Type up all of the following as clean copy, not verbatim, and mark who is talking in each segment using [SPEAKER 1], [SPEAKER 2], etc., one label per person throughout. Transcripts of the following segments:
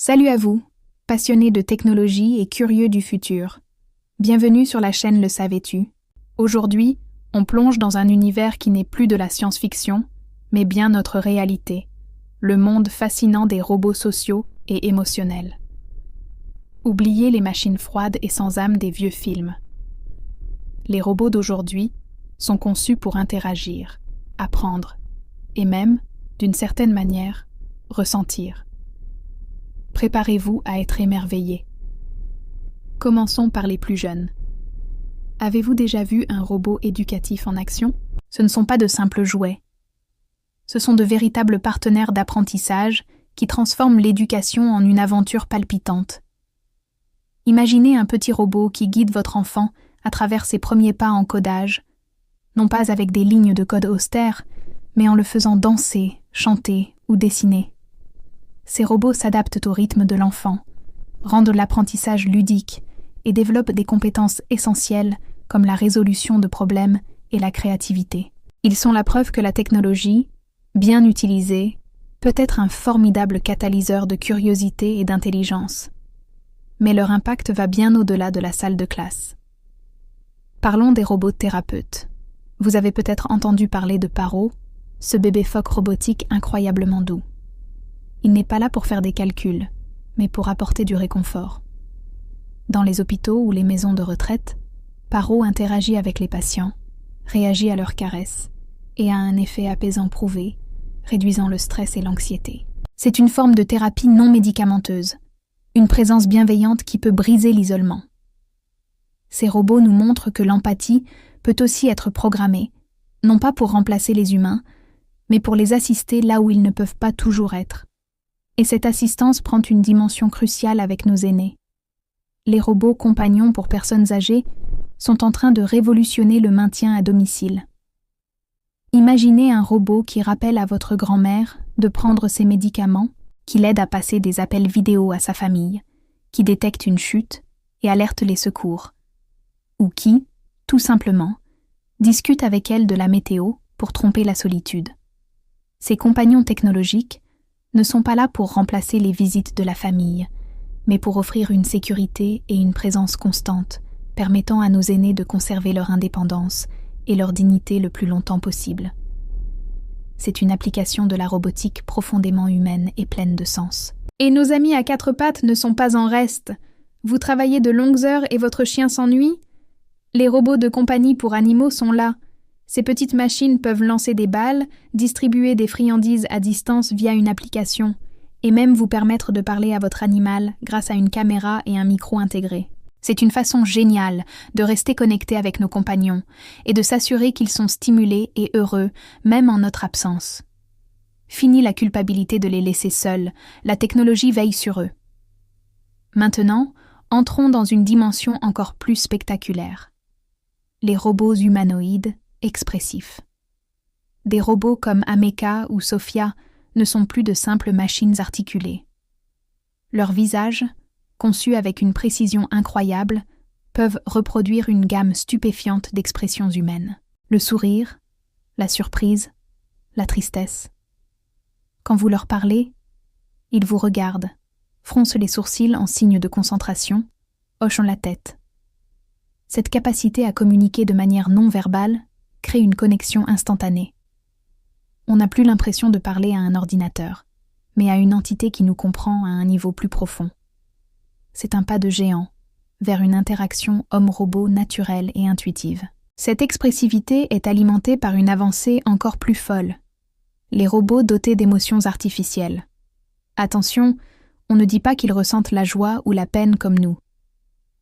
[SPEAKER 1] Salut à vous, passionnés de technologie et curieux du futur. Bienvenue sur la chaîne Le Savais-tu. Aujourd'hui, on plonge dans un univers qui n'est plus de la science-fiction, mais bien notre réalité, le monde fascinant des robots sociaux et émotionnels. Oubliez les machines froides et sans âme des vieux films. Les robots d'aujourd'hui sont conçus pour interagir, apprendre, et même, d'une certaine manière, ressentir. Préparez-vous à être émerveillés. Commençons par les plus jeunes. Avez-vous déjà vu un robot éducatif en action ? Ce ne sont pas de simples jouets. Ce sont de véritables partenaires d'apprentissage qui transforment l'éducation en une aventure palpitante. Imaginez un petit robot qui guide votre enfant à travers ses premiers pas en codage, non pas avec des lignes de code austères, mais en le faisant danser, chanter ou dessiner. Ces robots s'adaptent au rythme de l'enfant, rendent l'apprentissage ludique et développent des compétences essentielles comme la résolution de problèmes et la créativité. Ils sont la preuve que la technologie, bien utilisée, peut être un formidable catalyseur de curiosité et d'intelligence. Mais leur impact va bien au-delà de la salle de classe. Parlons des robots thérapeutes. Vous avez peut-être entendu parler de Paro, ce bébé phoque robotique incroyablement doux. Il n'est pas là pour faire des calculs, mais pour apporter du réconfort. Dans les hôpitaux ou les maisons de retraite, Paro interagit avec les patients, réagit à leurs caresses et a un effet apaisant prouvé, réduisant le stress et l'anxiété. C'est une forme de thérapie non médicamenteuse, une présence bienveillante qui peut briser l'isolement. Ces robots nous montrent que l'empathie peut aussi être programmée, non pas pour remplacer les humains, mais pour les assister là où ils ne peuvent pas toujours être. Et cette assistance prend une dimension cruciale avec nos aînés. Les robots compagnons pour personnes âgées sont en train de révolutionner le maintien à domicile. Imaginez un robot qui rappelle à votre grand-mère de prendre ses médicaments, qui l'aide à passer des appels vidéo à sa famille, qui détecte une chute et alerte les secours, ou qui, tout simplement, discute avec elle de la météo pour tromper la solitude. Ces compagnons technologiques ne sont pas là pour remplacer les visites de la famille, mais pour offrir une sécurité et une présence constante, permettant à nos aînés de conserver leur indépendance et leur dignité le plus longtemps possible. C'est une application de la robotique profondément humaine et pleine de sens. Et nos amis à quatre pattes ne sont pas en reste. Vous travaillez de longues heures et votre chien s'ennuie ? Les robots de compagnie pour animaux sont là. Ces petites machines peuvent lancer des balles, distribuer des friandises à distance via une application, et même vous permettre de parler à votre animal grâce à une caméra et un micro intégrés. C'est une façon géniale de rester connecté avec nos compagnons et de s'assurer qu'ils sont stimulés et heureux, même en notre absence. Fini la culpabilité de les laisser seuls, la technologie veille sur eux. Maintenant, entrons dans une dimension encore plus spectaculaire. Les robots humanoïdes expressifs. Des robots comme Ameka ou Sophia ne sont plus de simples machines articulées. Leurs visages, conçus avec une précision incroyable, peuvent reproduire une gamme stupéfiante d'expressions humaines. Le sourire, la surprise, la tristesse. Quand vous leur parlez, ils vous regardent, froncent les sourcils en signe de concentration, hochent la tête. Cette capacité à communiquer de manière non verbale crée une connexion instantanée. On n'a plus l'impression de parler à un ordinateur, mais à une entité qui nous comprend à un niveau plus profond. C'est un pas de géant vers une interaction homme-robot naturelle et intuitive. Cette expressivité est alimentée par une avancée encore plus folle. Les robots dotés d'émotions artificielles. Attention, on ne dit pas qu'ils ressentent la joie ou la peine comme nous.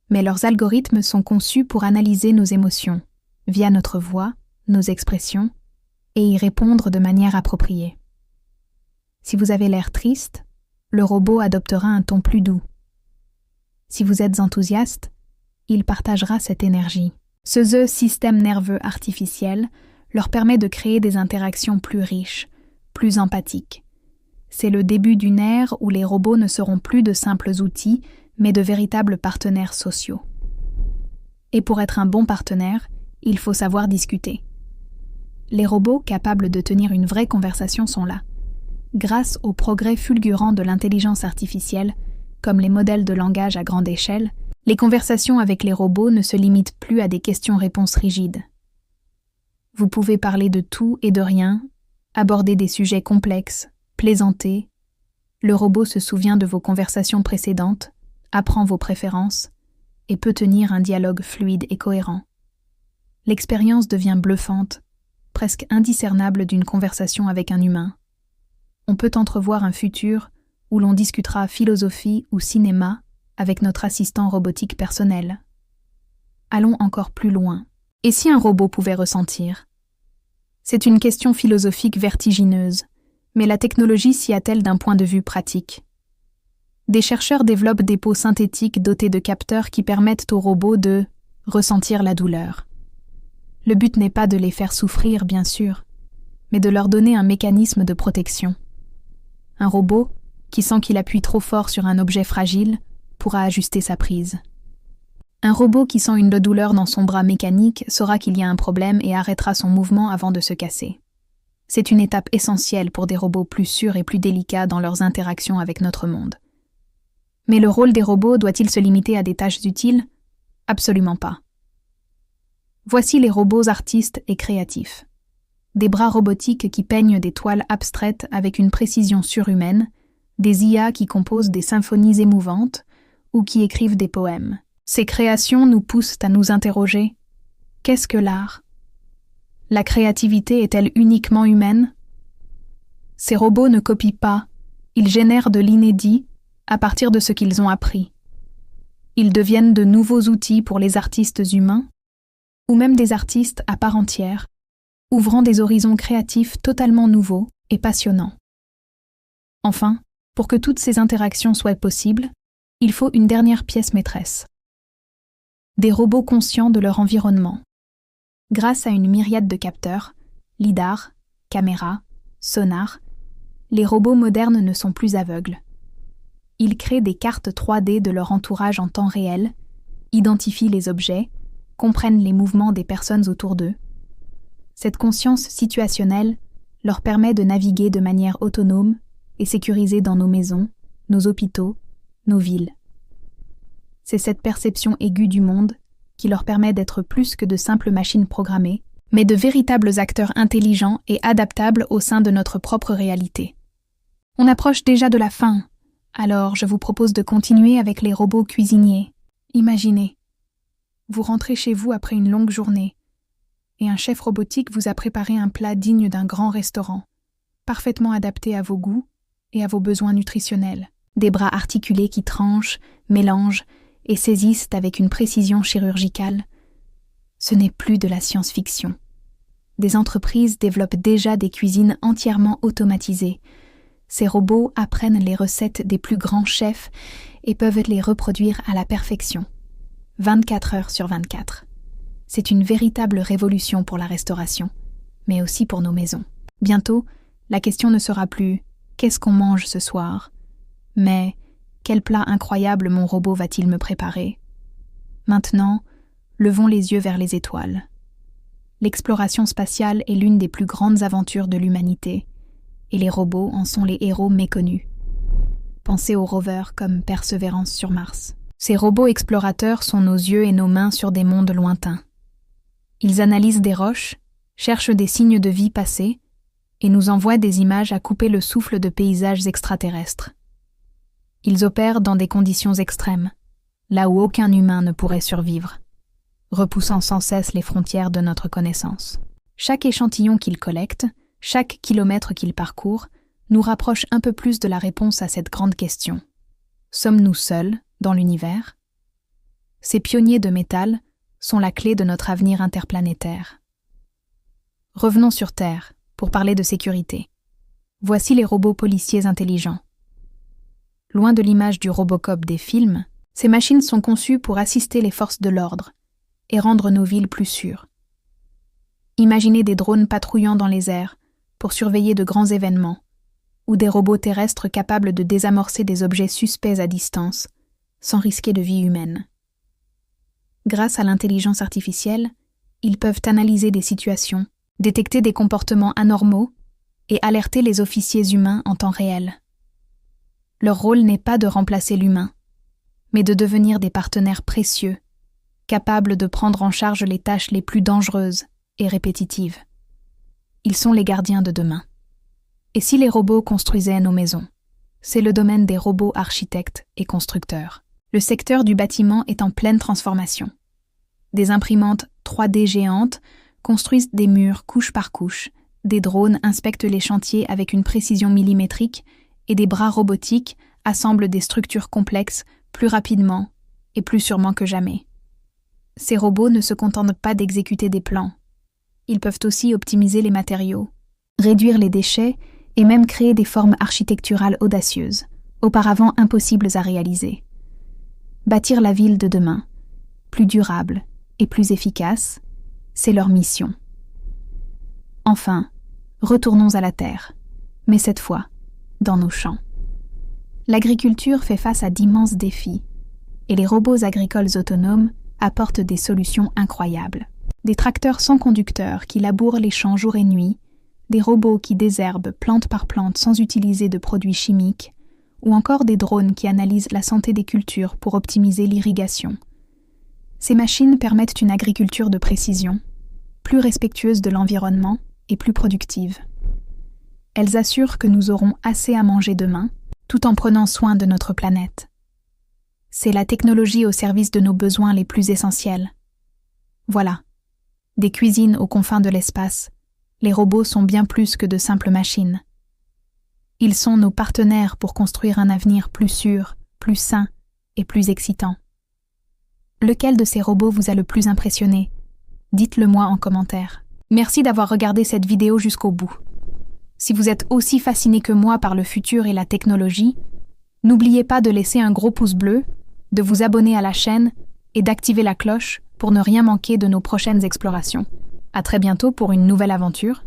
[SPEAKER 1] Mais leurs algorithmes sont conçus pour analyser nos émotions, via notre voix, nos expressions, et y répondre de manière appropriée. Si vous avez l'air triste, le robot adoptera un ton plus doux. Si vous êtes enthousiaste, il partagera cette énergie. Ce système nerveux artificiel leur permet de créer des interactions plus riches, plus empathiques. C'est le début d'une ère où les robots ne seront plus de simples outils, mais de véritables partenaires sociaux. Et pour être un bon partenaire, il faut savoir discuter. Les robots capables de tenir une vraie conversation sont là. Grâce au progrès fulgurant de l'intelligence artificielle, comme les modèles de langage à grande échelle, les conversations avec les robots ne se limitent plus à des questions-réponses rigides. Vous pouvez parler de tout et de rien, aborder des sujets complexes, plaisanter. Le robot se souvient de vos conversations précédentes, apprend vos préférences et peut tenir un dialogue fluide et cohérent. L'expérience devient bluffante, presque indiscernable d'une conversation avec un humain. On peut entrevoir un futur où l'on discutera philosophie ou cinéma avec notre assistant robotique personnel. Allons encore plus loin. Et si un robot pouvait ressentir ? C'est une question philosophique vertigineuse, mais la technologie s'y attelle d'un point de vue pratique. Des chercheurs développent des peaux synthétiques dotées de capteurs qui permettent aux robots de ressentir la douleur. Le but n'est pas de les faire souffrir, bien sûr, mais de leur donner un mécanisme de protection. Un robot, qui sent qu'il appuie trop fort sur un objet fragile, pourra ajuster sa prise. Un robot qui sent une douleur dans son bras mécanique saura qu'il y a un problème et arrêtera son mouvement avant de se casser. C'est une étape essentielle pour des robots plus sûrs et plus délicats dans leurs interactions avec notre monde. Mais le rôle des robots doit-il se limiter à des tâches utiles ? Absolument pas. Voici les robots artistes et créatifs. Des bras robotiques qui peignent des toiles abstraites avec une précision surhumaine, des IA qui composent des symphonies émouvantes ou qui écrivent des poèmes. Ces créations nous poussent à nous interroger. Qu'est-ce que l'art ? La créativité est-elle uniquement humaine ? Ces robots ne copient pas, ils génèrent de l'inédit à partir de ce qu'ils ont appris. Ils deviennent de nouveaux outils pour les artistes humains, ou même des artistes à part entière, ouvrant des horizons créatifs totalement nouveaux et passionnants. Enfin, pour que toutes ces interactions soient possibles, il faut une dernière pièce maîtresse. Des robots conscients de leur environnement. Grâce à une myriade de capteurs, lidar, caméras, sonars, les robots modernes ne sont plus aveugles. Ils créent des cartes 3D de leur entourage en temps réel, identifient les objets, comprennent les mouvements des personnes autour d'eux. Cette conscience situationnelle leur permet de naviguer de manière autonome et sécurisée dans nos maisons, nos hôpitaux, nos villes. C'est cette perception aiguë du monde qui leur permet d'être plus que de simples machines programmées, mais de véritables acteurs intelligents et adaptables au sein de notre propre réalité. On approche déjà de la fin, alors je vous propose de continuer avec les robots cuisiniers. Imaginez, vous rentrez chez vous après une longue journée, et un chef robotique vous a préparé un plat digne d'un grand restaurant, parfaitement adapté à vos goûts et à vos besoins nutritionnels. Des bras articulés qui tranchent, mélangent et saisissent avec une précision chirurgicale. Ce n'est plus de la science-fiction. Des entreprises développent déjà des cuisines entièrement automatisées. Ces robots apprennent les recettes des plus grands chefs et peuvent les reproduire à la perfection, 24 heures sur 24. C'est une véritable révolution pour la restauration, mais aussi pour nos maisons. Bientôt, la question ne sera plus « qu'est-ce qu'on mange ce soir ?», mais « quel plat incroyable mon robot va-t-il me préparer ?» Maintenant, levons les yeux vers les étoiles. L'exploration spatiale est l'une des plus grandes aventures de l'humanité, et les robots en sont les héros méconnus. Pensez aux rovers comme Persévérance sur Mars. Ces robots explorateurs sont nos yeux et nos mains sur des mondes lointains. Ils analysent des roches, cherchent des signes de vie passée, et nous envoient des images à couper le souffle de paysages extraterrestres. Ils opèrent dans des conditions extrêmes, là où aucun humain ne pourrait survivre, repoussant sans cesse les frontières de notre connaissance. Chaque échantillon qu'ils collectent, chaque kilomètre qu'ils parcourent, nous rapproche un peu plus de la réponse à cette grande question. Sommes-nous seuls dans l'univers ? Ces pionniers de métal sont la clé de notre avenir interplanétaire. Revenons sur Terre pour parler de sécurité. Voici les robots policiers intelligents. Loin de l'image du Robocop des films, ces machines sont conçues pour assister les forces de l'ordre et rendre nos villes plus sûres. Imaginez des drones patrouillant dans les airs pour surveiller de grands événements, ou des robots terrestres capables de désamorcer des objets suspects à distance, sans risquer de vie humaine. Grâce à l'intelligence artificielle, ils peuvent analyser des situations, détecter des comportements anormaux et alerter les officiers humains en temps réel. Leur rôle n'est pas de remplacer l'humain, mais de devenir des partenaires précieux, capables de prendre en charge les tâches les plus dangereuses et répétitives. Ils sont les gardiens de demain. Et si les robots construisaient nos maisons? C'est le domaine des robots architectes et constructeurs. Le secteur du bâtiment est en pleine transformation. Des imprimantes 3D géantes construisent des murs couche par couche, des drones inspectent les chantiers avec une précision millimétrique et des bras robotiques assemblent des structures complexes plus rapidement et plus sûrement que jamais. Ces robots ne se contentent pas d'exécuter des plans. Ils peuvent aussi optimiser les matériaux, réduire les déchets et même créer des formes architecturales audacieuses, auparavant impossibles à réaliser. Bâtir la ville de demain, plus durable et plus efficace, c'est leur mission. Enfin, retournons à la terre, mais cette fois, dans nos champs. L'agriculture fait face à d'immenses défis, et les robots agricoles autonomes apportent des solutions incroyables. Des tracteurs sans conducteur qui labourent les champs jour et nuit, des robots qui désherbent plante par plante sans utiliser de produits chimiques, ou encore des drones qui analysent la santé des cultures pour optimiser l'irrigation. Ces machines permettent une agriculture de précision, plus respectueuse de l'environnement et plus productive. Elles assurent que nous aurons assez à manger demain, tout en prenant soin de notre planète. C'est la technologie au service de nos besoins les plus essentiels. Voilà, des cuisines aux confins de l'espace, les robots sont bien plus que de simples machines. Ils sont nos partenaires pour construire un avenir plus sûr, plus sain et plus excitant. Lequel de ces robots vous a le plus impressionné? Dites-le moi en commentaire. Merci d'avoir regardé cette vidéo jusqu'au bout. Si vous êtes aussi fasciné que moi par le futur et la technologie, n'oubliez pas de laisser un gros pouce bleu, de vous abonner à la chaîne et d'activer la cloche pour ne rien manquer de nos prochaines explorations. À très bientôt pour une nouvelle aventure.